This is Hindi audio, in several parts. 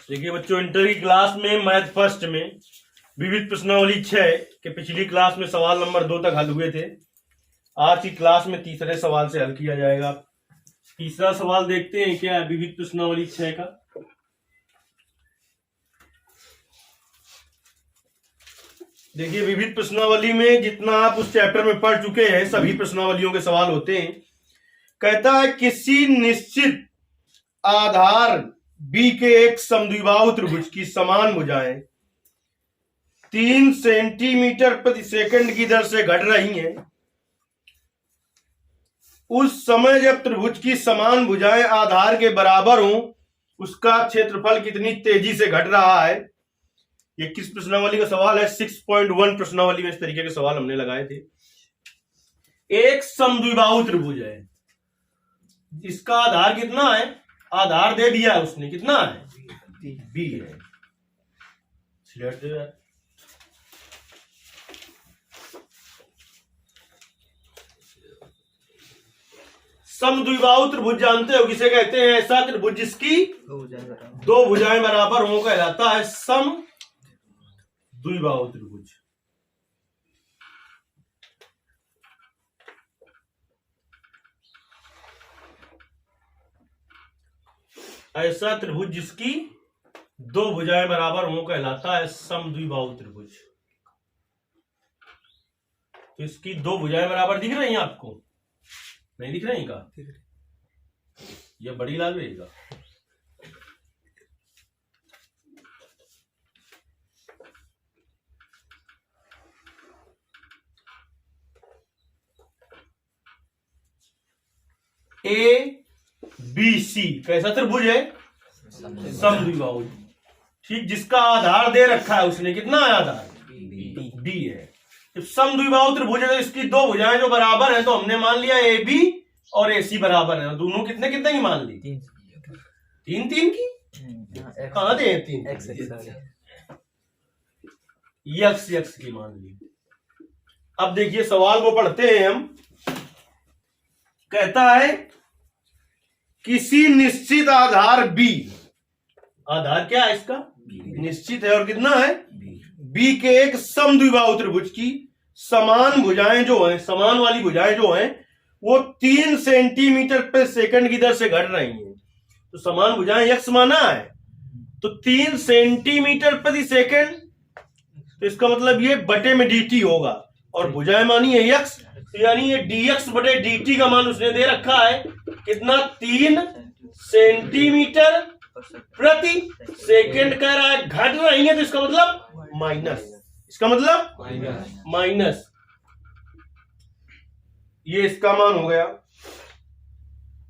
देखिए बच्चों, इंटर की क्लास में मैथ फर्स्ट में विविध प्रश्नावली 6 के पिछली क्लास में सवाल नंबर 2 तक हल हुए थे। आज की क्लास में तीसरे सवाल से हल किया जाएगा। तीसरा सवाल देखते हैं क्या है विविध प्रश्नावली 6 का। देखिए, विविध प्रश्नावली में जितना आप उस चैप्टर में पढ़ चुके हैं सभी प्रश्नावलियों के सवाल होते हैं। कहता है किसी निश्चित आधार बी के एक समद्विबाहु त्रिभुज की समान भुजाएं 3 सेंटीमीटर प्रति सेकंड की दर से घट रही हैं। उस समय जब त्रिभुज की समान भुजाएं आधार के बराबर हों, उसका क्षेत्रफल कितनी तेजी से घट रहा है। ये किस प्रश्नावली का सवाल है? 6.1 प्रश्नावली में इस तरीके के सवाल हमने लगाए थे। एक समद्विबाहु त्रिभुज है, इसका आधार कितना है? आधार दे दिया है उसने, कितना है? बी है। समद्विबाहु त्रिभुज जानते हो किसे कहते हैं? ऐसा त्रिभुज जिसकी दो भुजाएं बराबर हो कहलाता है समद्विबाहु त्रिभुज। ऐसा त्रिभुज जिसकी दो भुजाएं बराबर हो कहलाता है समद्विबाहु त्रिभुज। तो इसकी दो भुजाएं बराबर दिख रही हैं आपको? नहीं दिख रही का? ये बड़ी लाल रहेगा। ए बी सी कैसा त्रिभुज है? समद्विबाहु। ठीक, जिसका आधार दे रखा है उसने, कितना है आधार? डी है। जब समद्विबाहु त्रिभुज है तो इसकी दो भुजाएं जो बराबर है, तो हमने मान लिया ए बी और ए सी बराबर है। दोनों कितने कितने की मान ली? तीन तीन की। कहां दे? तीन यक्स की मान ली। अब देखिए सवाल को पढ़ते हैं हम। कहता है किसी निश्चित आधार बी, आधार क्या है इसका? निश्चित है और कितना है? बी के एक समद्विबाहु त्रिभुज की समान भुजाएं जो हैं, समान वाली भुजाएं जो हैं, वो 3 सेंटीमीटर प्रति सेकंड की दर से घट रही हैं। तो समान भुजाएं यक्स माना है, तो 3 सेंटीमीटर प्रति सेकंड, तो इसका मतलब ये बटे में dt होगा और भुजाएं मानी है यक्स, तो यानी ये dx बटे dt का मान उसने दे रखा है कितना? 3 सेंटीमीटर प्रति सेकंड कह रहा है, घट रही है, तो इसका मतलब माइनस। इसका मतलब माइनस। ये इसका मान हो गया।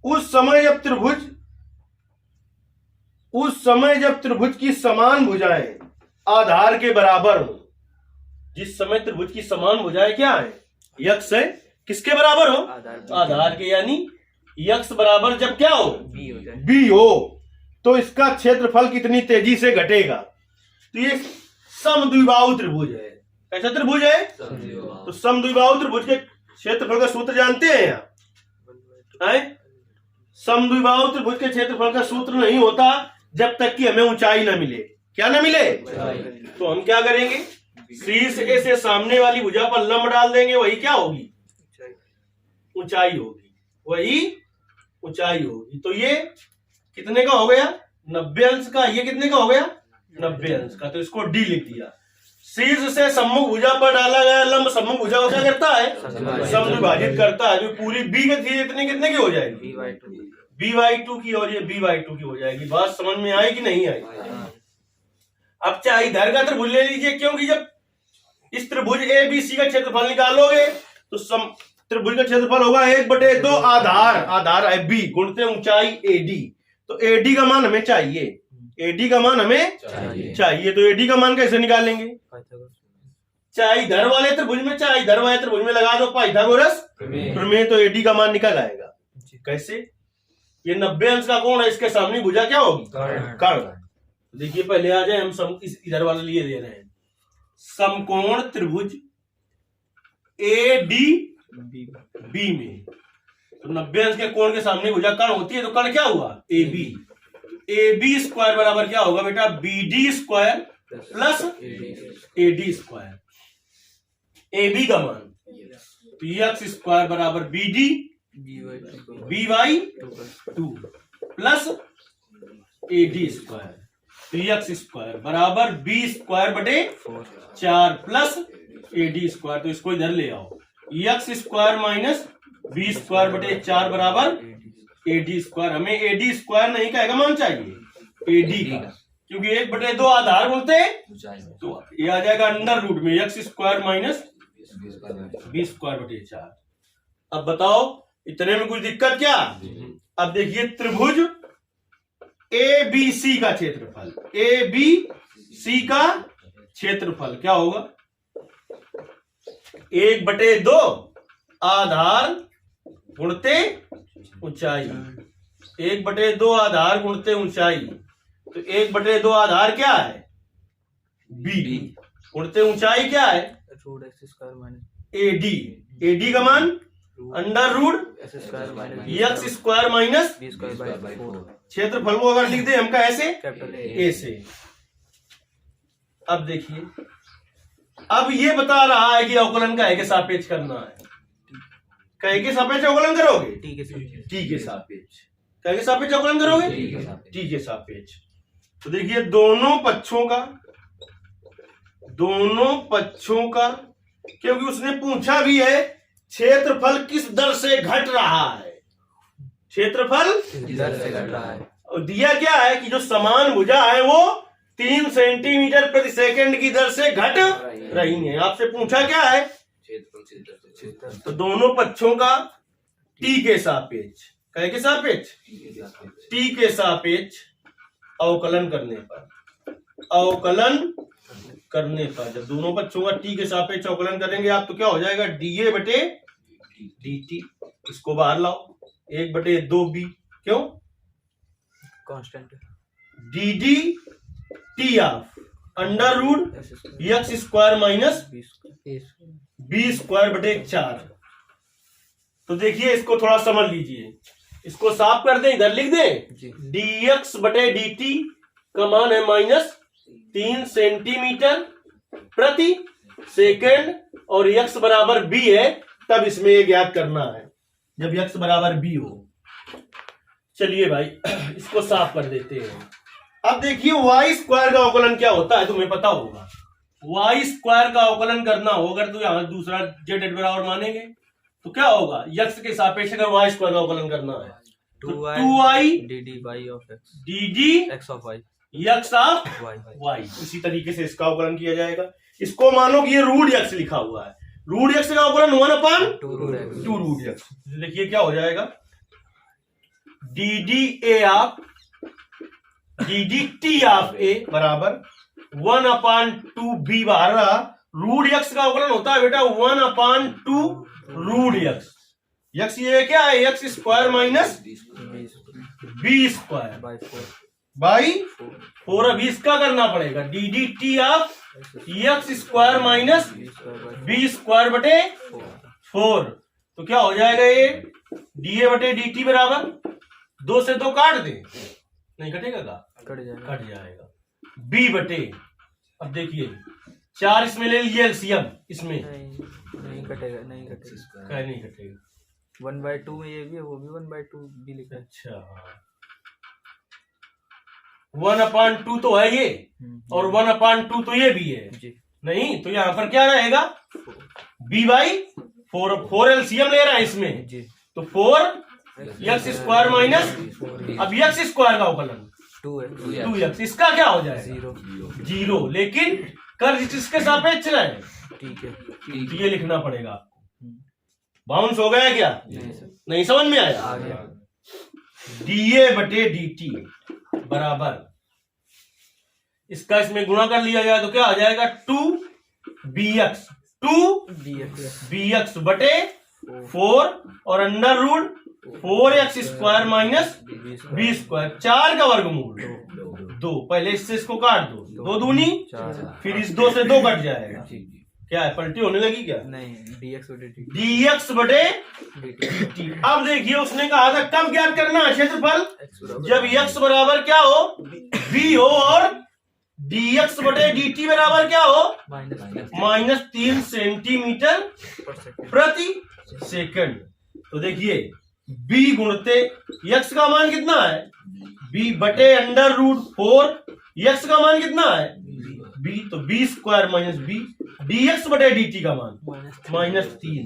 उस समय जब त्रिभुज की समान भुजाएं आधार के बराबर हो, जिस समय त्रिभुज की समान भुजाएं क्या है? यक्स है। किसके बराबर हो? आधार के। यानी यक्स बराबर जब क्या हो? बी हो, तो इसका क्षेत्रफल कितनी तेजी से घटेगा। तो ये समद्विबाहु त्रिभुज है। कैसा त्रिभुज है? तो समद्विबाहु त्रिभुज के क्षेत्रफल का सूत्र जानते हैं आप? समद्विबाहु त्रिभुज के क्षेत्रफल का सूत्र नहीं होता जब तक कि हमें ऊंचाई ना मिले। क्या ना मिले? तो हम क्या करेंगे? शीर्ष ए से सामने वाली भुजा पर लंब डाल देंगे, वही क्या होगी? ऊंचाई होगी। वही ऊंचाई होगी। तो ये कितने का हो गया? 90 अंश का। ये कितने का हो गया? 90 अंश का। तो इसको डी लिख दिया। शीर्ष से सम्मुख भुजा पर डाला गया लंब सम्मुख भुजा को क्या करता है? समद्विभाजित करता है। जो पूरी बी की थी इतनी कितने की हो जाएगी? b/2 की, और ये b/2 की हो जाएगी। बात समझ में आई कि नहीं आई? अब चाहे इधर का त्रिभुज ले लीजिए, क्योंकि जब इस त्रिभुज ए बी सी का क्षेत्रफल निकालोगे तो त्रिभुज का क्षेत्रफल होगा 1/2 आधार है बी गुणते ऊंचाई एडी। तो एडी का मान हमें चाहिए। एडी का मान हमें चाहिए। तो एडी का मान कैसे निकालेंगे? चाहे इधर वाले त्रिभुज में चाहे इधर वाले त्रिभुज में लगा दो पाइथागोरस प्रमेय, तो एडी का मान निकल आएगा। कैसे? ये 90 अंश का कोण है, इसके सामने भुजा क्या होगी? कर्ण। देखिए पहले आ जाए हम इधर वाले लिए दे रहे हैं। समकोण त्रिभुज ए डी बी में, तो 90 अंश के कोण के सामने भुजा कर्ण होती है, तो कर्ण क्या हुआ? A B. A B square बराबर क्या होगा बेटा, B D square plus A D square, A B का मान तो एक्स स्क्वायर बराबर B D by 2 plus A D square, तो एक्स स्क्वायर बराबर बी स्क्वायर बटे 4 प्लस ए डी स्क्वायर, तो इसको इधर ले आओ, X square minus B square बटे 4 बराबर ए डी स्क्वायर। हमें ए डी स्क्वायर नहीं कहेगा मान चाहिए ए डी का, क्योंकि 1/2 आधार बोलते हैं तो ये आ जाएगा अंडर रूट में X square minus B square बटे 4। अब बताओ इतने में कुछ दिक्कत क्या? अब देखिए त्रिभुज ए बी सी का क्षेत्रफल, ए बी सी का क्षेत्रफल क्या होगा, 1/2 आधार गुणते ऊंचाई, 1/2 आधार गुणते ऊंचाई, तो 1/2 आधार क्या है बी, गुणते ऊंचाई क्या है ए डी, ए डी का मान under root X square minus क्षेत्रफल को अगर लिख दे हम का ऐसे ए से। अब देखिए, अब ये बता रहा है कि अवकलन का के सापेक्ष करना है, कहे के सापेक्ष अवकलन करोगे टी के सापेक्ष, कहे के सापेक्ष अवकलन करोगे टी के सापेक्ष। तो देखिए दोनों पक्षों का क्योंकि उसने पूछा भी है क्षेत्रफल किस दर से घट रहा है, क्षेत्रफल किस दर से घट रहा है, और दिया क्या है कि जो समान भुजा है वो 3 सेंटीमीटर प्रति सेकंड की दर से घट रही है। आपसे पूछा क्या है, तो दोनों पक्षों का टी के सापेक्ष, कहे के सापेक्ष टी के सापेक्ष अवकलन करने पर जब दोनों पक्षों का टी के सापेक्ष अवकलन करेंगे आप तो क्या हो जाएगा डीए बटे dt, इसको बाहर लाओ 1/2 बी, क्यों constant D D T of under root X square minus B square बटे 4। तो देखिए इसको थोड़ा समझ लीजिए, इसको साफ कर दें, इधर लिख दें dx बटे dt का मान है -3 सेंटीमीटर प्रति सेकंड और x बराबर b है, तब इसमें ये ज्ञात करना है जब x बराबर b हो। चलिए भाई इसको साफ कर देते हैं। अब देखिए y स्क्वायर का अवकलन क्या होता है तुम्हें पता होगा, y स्क्वायर का अवकलन करना हो अगर तो यहां दूसरा z बराबर मानेंगे तो क्या होगा, x के सापेक्ष अगर y स्क्वायर का अवकलन करना है तो 2y dd x of y, इसी तरीके से इसका अवकलन किया जाएगा। इसको मानो कि ये रूट x लिखा हुआ है, रूट x का अवकलन 1/2 रूट x, देखिए क्या हो जाएगा डी टी ऑफ ए बराबर 1/2 b बाहर रहा, रूट x का अवकलन होता है बेटा 1/2 रूट x ये क्या है X square minus B square by 4। अब इसका करना पड़ेगा D D T of X square minus B square बटे 4, तो क्या हो जाएगा ये डी ए बटे डी टी बराबर 2 से 2 काट दे, नहीं कटेगा का कट जाएगा बी बटे, अब देखिए 4 इसमें ले लीजिए एलसीएम, इसमें नहीं कटेगा, नहीं कटेगा 1/2 में ये भी है, वो भी 1/2 भी लिखा है। अच्छा 1/2 तो है ये और 1/2 तो ये भी है जी। नहीं तो यहाँ पर क्या रहेगा b/4 एलसीएम ले रहा है इसमें जी, तो 4 एक्स स्क्वायर माइनस, अब एक्स स्क्वायर का अवकलन 2x, इसका क्या हो जाएगा 0, लेकिन कर जिसके सापेक्ष रहे ठीक है, ये लिखना पड़ेगा आपको। बाउंस हो गया क्या, नहीं समझ में आया, डीए बटे dt बराबर इसका इसमें गुणा कर लिया जाए तो क्या आ जाएगा 2bx बटे 4 और under root 4x square minus B square, 4 का वर्गमूल 2, पहले इससे इसको काट दो, 2 दूनी फिर इस 2 से 2 कट जाएगा, क्या है, पलटी होने लगी क्या? नहीं, dx बटे dt dx बटे dt dt। अब देखिए उसने कहा था कब ज्ञात करना है क्षेत्रफल, x बराबर जब x बराबर क्या हो, b हो, और dx बटे dt बराबर क्या हो, -3 सेंटीमीटर प्रति सेकंड। तो देखिए b गुणते x का मान कितना है, b बटे √4, x का मान कितना है b, तो b square minus b, dx बटे dt का मान -3।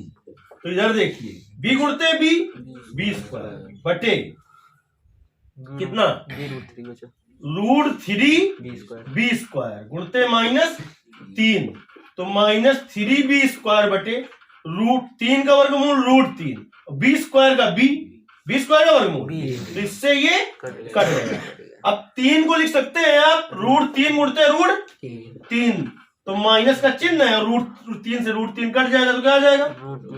तो इधर देखिए b गुणते b स्क्वायर बटे कितना b√3 बचा √3 b स्क्वायर गुणते -3, तो -3b स्क्वायर बटे √3 का वर्गमूल √3, b स्क्वायर का b स्क्वायर का वर्गमूल, तो इससे ये कट जाएगा। अब 3 को लिख सकते हैं आप √3 गुणते √3, तो माइनस का चिन्ह है, √3 से √3 कट जाएगा तो क्या आ जाएगा,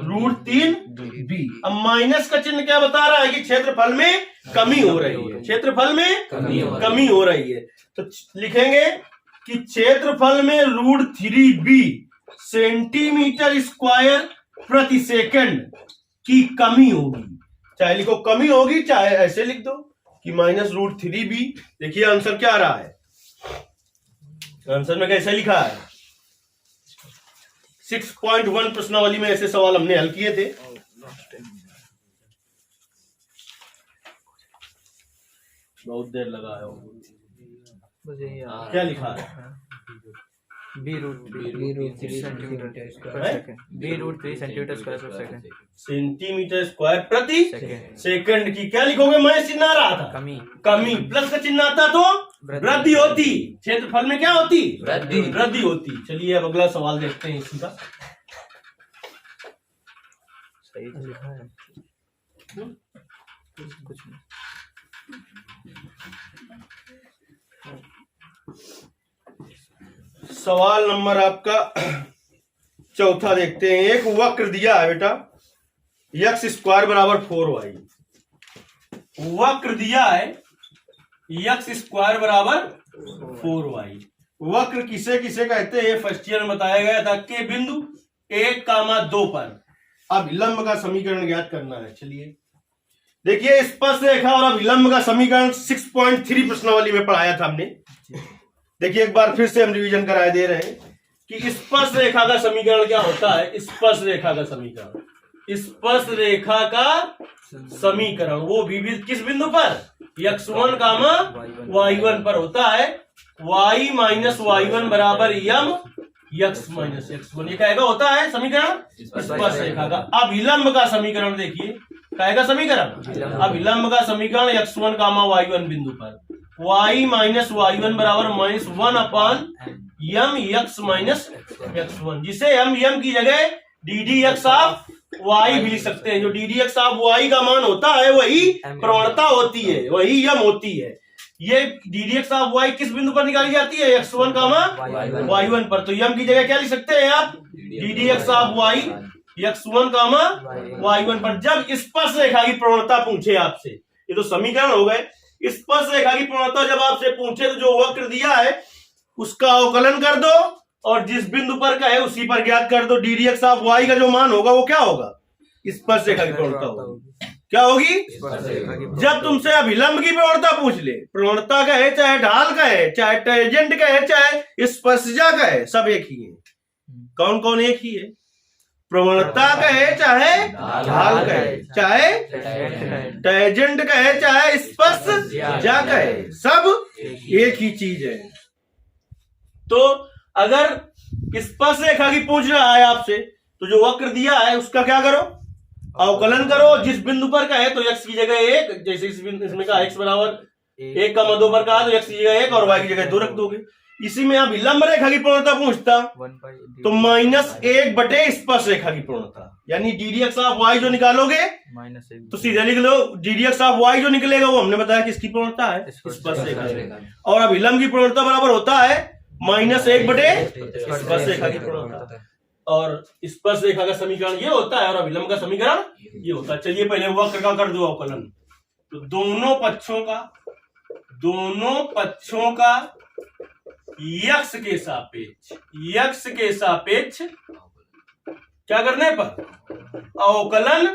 √3b। अब माइनस का चिन्ह क्या बता रहा है कि क्षेत्रफल में कमी हो रही है, क्षेत्रफल में कमी हो रही है। तो लिखेंगे कि क्षेत्रफल में √3b सेंटीमीटर स्क्वायर प्रति सेकंड की कमी होगी। चाहे लिखो कमी होगी, चाहे ऐसे लिख दो कि -√3b। देखिए आंसर क्या आ रहा है, आंसर में कैसे लिखा है, 6.1 प्रश्नावली में ऐसे सवाल हमने हल किए थे। बहुत देर लगा है, बस यही आ क्या लिखा है, b√3 सेंटीमीटर पर सेकंड, b√3 सेंटीमीटर स्क्वायर पर सेकंड, सेंटीमीटर स्क्वायर प्रति सेकंड। सेकंड की क्या लिखोगे, माइनस चिन्ह आ रहा था, कमी, प्लस का चिन्ह आता तो वृद्धि होती, क्षेत्रफल में क्या होती, वृद्धि होती। चलिए अब अगला सवाल देखते हैं इसी का। सही तो लिखा है कुछ नहीं। सवाल नंबर आपका चौथा देखते हैं। एक वक्र दिया है बेटा, x स्क्वायर बराबर 4y, वक्र दिया है x स्क्वायर बराबर 4y। वक्र किसे किसे कहते हैं, फर्स्ट ईयर में बताया गया था कि बिंदु 1,2 पर अभिलंब का समीकरण ज्ञात करना है। चलिए देखिए स्पर्श रेखा और अभिलंब का समीकरण 6.3 प्रश्नावली में पढ़ाया था हमने। देखिए एक बार फिर से हम रिवीजन कराए दे रहे हैं कि स्पर्श रेखा का समीकरण क्या होता है। स्पर्श रेखा का समीकरण, स्पर्श रेखा का समीकरण वो भी किस बिंदु पर, x1, y1 पर होता है। y माइनस y1 बराबर m x माइनस x1, ये कहेगा होता है समीकरण स्पर्श रेखा का। अभिलंब का समीकरण देखिए, कहेगा समीकरण अभिलंब का समीकरण x1, y1 बिंदु पर y माइनस y1 बराबर -1/m x माइनस x1, जिसे हम m की जगह ddx ऑफ y भी लिख सकते हैं। जो ddx ऑफ y का मान होता है वही प्रवणता होती है, वही m होती है। ये ddx ऑफ y किस बिंदु पर निकाली जाती है, x1, y1 पर। तो m की जगह क्या लिख सकते हैं आप, ddx of y x1, y1 पर। जब स्पर्श रेखा की प्रवणता पूछे आपसे, ये तो समीकरण हो गए, स्पर्श रेखा की प्रवणता जब आपसे पूछे तो जो वक्र दिया है उसका अवकलन कर दो और जिस बिंदु पर का है उसी पर ज्ञात कर दो। ddx ऑफ y का जो मान होगा वो क्या होगा, स्पर्श रेखा की प्रवणता होगी। क्या होगी, जब तुमसे अभिलंब की प्रवणता पूछ ले, प्रवणता का है चाहे ढाल का है, चाहे टेंजेंट का है, चाहे स्पर्शजा का है, सब एक ही है। कौन कौन एक ही है, प्रवणता का है चाहे ढाल का है, चाहे टेंजेंट का है, चाहे स्पर्शजा का है, सब एक ही चीज है। तो अगर स्पर्श रेखा की पूछ रहा है आपसे तो जो वक्र दिया है उसका क्या करो, अवकलन करो। जिस बिंदु पर का है तो x की जगह 1, जैसे इसमें का x बराबर 1,2 पर का है तो x की जगह 1 और y की जगह 2 रख दोगे। इसी में आप विलंब रेखा की प्रवणता पूछता तो -1 बटे स्पर्श रेखा की प्रवणता, यानी ddx ऑफ y जो निकालोगे तो सीधे लिख लो, ddx ऑफ y जो निकलेगा वो हमने बताया किसकी प्रवणता है, स्पर्श रेखा की। और अभिलंब की प्रवणता बराबर होता है -1 बटे स्पर्श रेखा की प्रवणता। और स्पर्श रेखा का समीकरण ये होता है और अभिलंब का समीकरण ये होता है। चलिए पहले वक्र का कर दो अवकलन। तो दोनों पक्षों का x के सापेक्ष क्या करने पर? अवकलन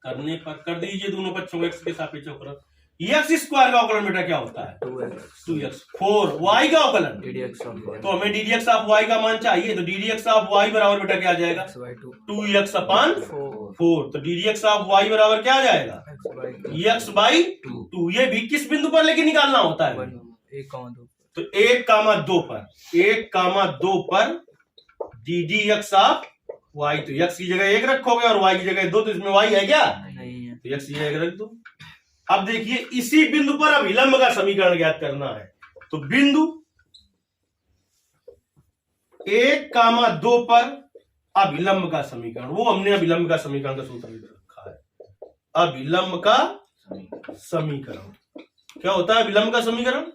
करने पर। कर दीजिए दोनों पक्षों को x के सापेक्ष अवकलन। x स्क्वायर का अवकलन बेटा क्या होता है? 2x। 4 y का अवकलन ddx of y तो हमें ddx ऑफ y का मान चाहिए, तो ddx ऑफ y बराबर बेटा क्या आ जाएगा? x by 2 2x अपान 4। तो ddx ऑफ y बराबर क्या आ जाएगा? x by 2। ये भी किस बिंदु पर लेके निकालना होता है? 1,2 तो 1,2 पर, 1,2 पर ddx ऑफ y, तो x की जगह 1 रखोगे और y की जगह 2, तो इसमें y है क्या? नहीं है। तो x की जगह रख दो। अब देखिए इसी बिंदु पर अभिलंब का समीकरण ज्ञात करना है। तो बिंदु 1,2 पर अभिलंब का समीकरण, वो हमने अभिलंब का समीकरण का सूत्र लिख रखा है। अभिलंब का समीकरण क्या होता है? अभिलंब का समीकरण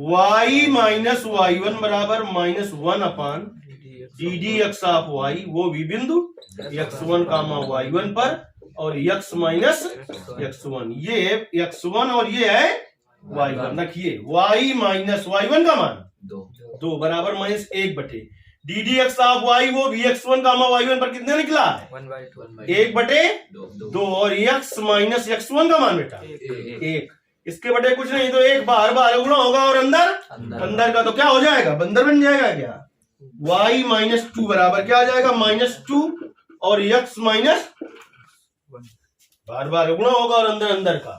y माइनस y1 बराबर -1 अपान ddx ऑफ y, वो भी बिंदु x1 y1 पर और x माइनस x1, ये है x1 और ये है y1। रखिए y माइनस y1 का मान 2 बराबर -1 बटे ddx ऑफ y, वो भी x1 y1 पर कितने निकला है? 1 बटे 2 और x माइनस x1 का मान बेटा 1। इसके बटे कुछ नहीं, तो 1 बाहर बाहर गुणा होगा और अंदर का तो क्या हो जाएगा? बंदर बन जाएगा क्या? y माइनस 2 बराबर क्या आ जाएगा? -2 और x माइनस बार बार गुणा होगा और अंदर का,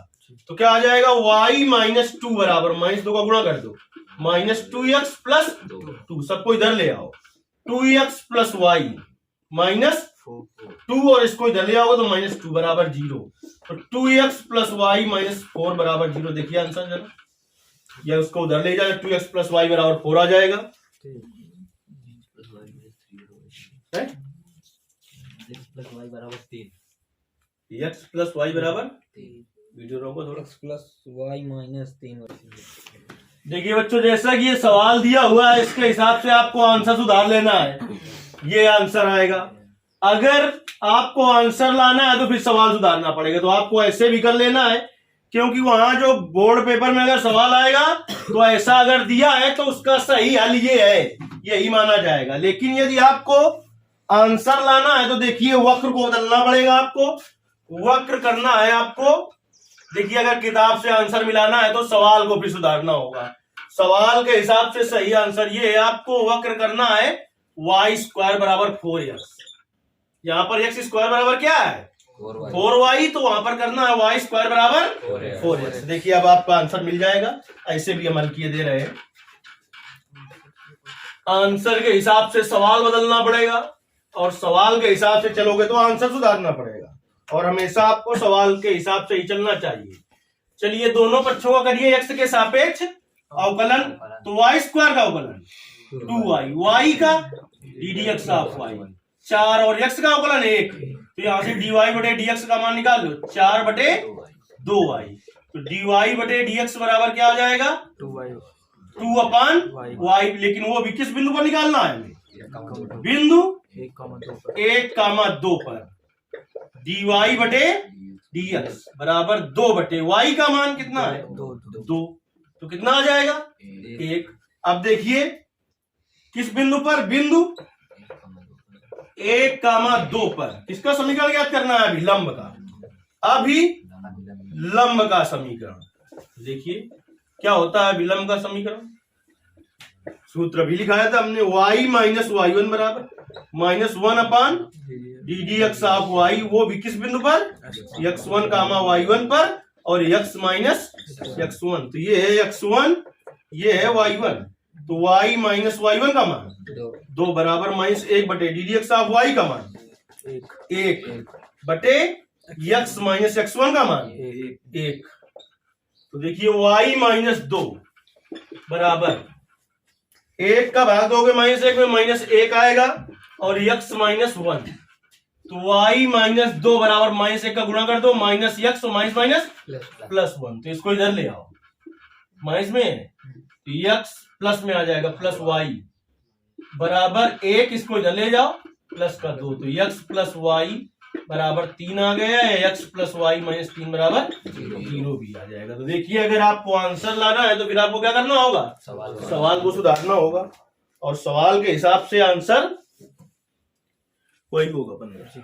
तो क्या आ जाएगा? y माइनस 2 बराबर -2 का गुणा कर दो, -2x प्लस 2, सबको इधर ले आओ, 2x प्लस y माइनस 2 और इसको इधर ले आओगे तो -2 बराबर 0, तो 2x प्लस y माइनस 4 बराबर 0। देखिए आंसर जरा, या उसको उधर ले जाए, 2x प्लस y बराबर 4 आ जाएगा। x प्लस y बराबर, वीडियो रोको थोड़ा, x प्लस y माइनस 3। देखिए बच्चों, जैसा कि ये सवाल दिया हुआ है इसके हिसाब से आपको आंसर सुधार लेना है, ये आंसर आएगा। अगर आपको आंसर लाना है तो फिर सवाल सुधारना पड़ेगा, तो आपको ऐसे भी कर लेना है, क्योंकि वहां जो बोर्ड पेपर में अगर सवाल आएगा तो ऐसा अगर दिया है तो उसका सही हल ये है, यही माना जाएगा। लेकिन यदि आपको आंसर लाना है तो देखिए वक्र को बदलना पड़ेगा, आपको वक्र करना है आपको। देखिए अगर किताब से आंसर मिलाना है तो सवाल को फिर सुधारना होगा। सवाल के हिसाब से सही आंसर ये है, आपको वक्र करना है y स्क्वायर बराबर 4x। यहाँ पर x स्क्वायर बराबर क्या है? 4y, तो वहां पर करना है y स्क्वायर बराबर 4x। देखिए अब आपका आंसर मिल जाएगा, ऐसे भी अमल किए दे रहे हैं। आंसर के हिसाब से सवाल बदलना पड़ेगा और सवाल के हिसाब से चलोगे तो आंसर सुधारना पड़ेगा, और हमेशा आपको सवाल के हिसाब से ही चलना चाहिए। चलिए दोनों पक्षों का करिए x के सापेक्ष अवकलन, तो y स्क्वायर का अवकलन 2y, y का ddx ऑफ y 4 और x का अवकलन 1, तो यहां से dy बटे dx का मान निकाल लो, 4 बटे 2y, तो dy बटे dx बराबर क्या आ जाएगा? 2 अपान y। लेकिन वो भी किस बिंदु पर निकालना है हमें? बिंदु 1,2 पर dy बटे dx बराबर 2 बटे y का मान कितना है? 2, तो कितना आ जाएगा? 1। अब देखिए किस बिंदु पर? बिंदु 1,2 पर किसका समीकरण ज्ञात करना है? अभिलंब का, अभिलंब का समीकरण। देखिए क्या होता है अभिलंब का समीकरण, सूत्र भी लिखाया था हमने, y माइनस y1 बराबर -1 अपान ddx ऑफ y, वो भी किस बिंदु पर? x1 y1 पर और x माइनस x1, तो ये है x1, ये है y1, तो y माइनस y1 का मान 2 बराबर -1 बटे ddx ऑफ y का मान 1 बटे x माइनस x1 का मान 1। तो देखिए y माइनस 2 बराबर 1 का भाग दोगे -1 में -1 आएगा और x माइनस 1, तो y माइनस 2 बराबर -1 का गुणा कर दो, -x माइनस +1, तो इसको इधर ले आओ, माइनस में तो x प्लस में आ जाएगा प्लस y बराबर 1, इसको इधर ले जाओ प्लस का 2, तो x प्लस y बराबर 3 आ गया है, x प्लस वाई माइनस 3 बराबर 0 भी आ जाएगा। तो देखिए अगर आपको आंसर लाना है तो फिर आपको क्या करना होगा? सवाल को सुधारना होगा और सवाल के हिसाब से आंसर कोई भी होगा 15।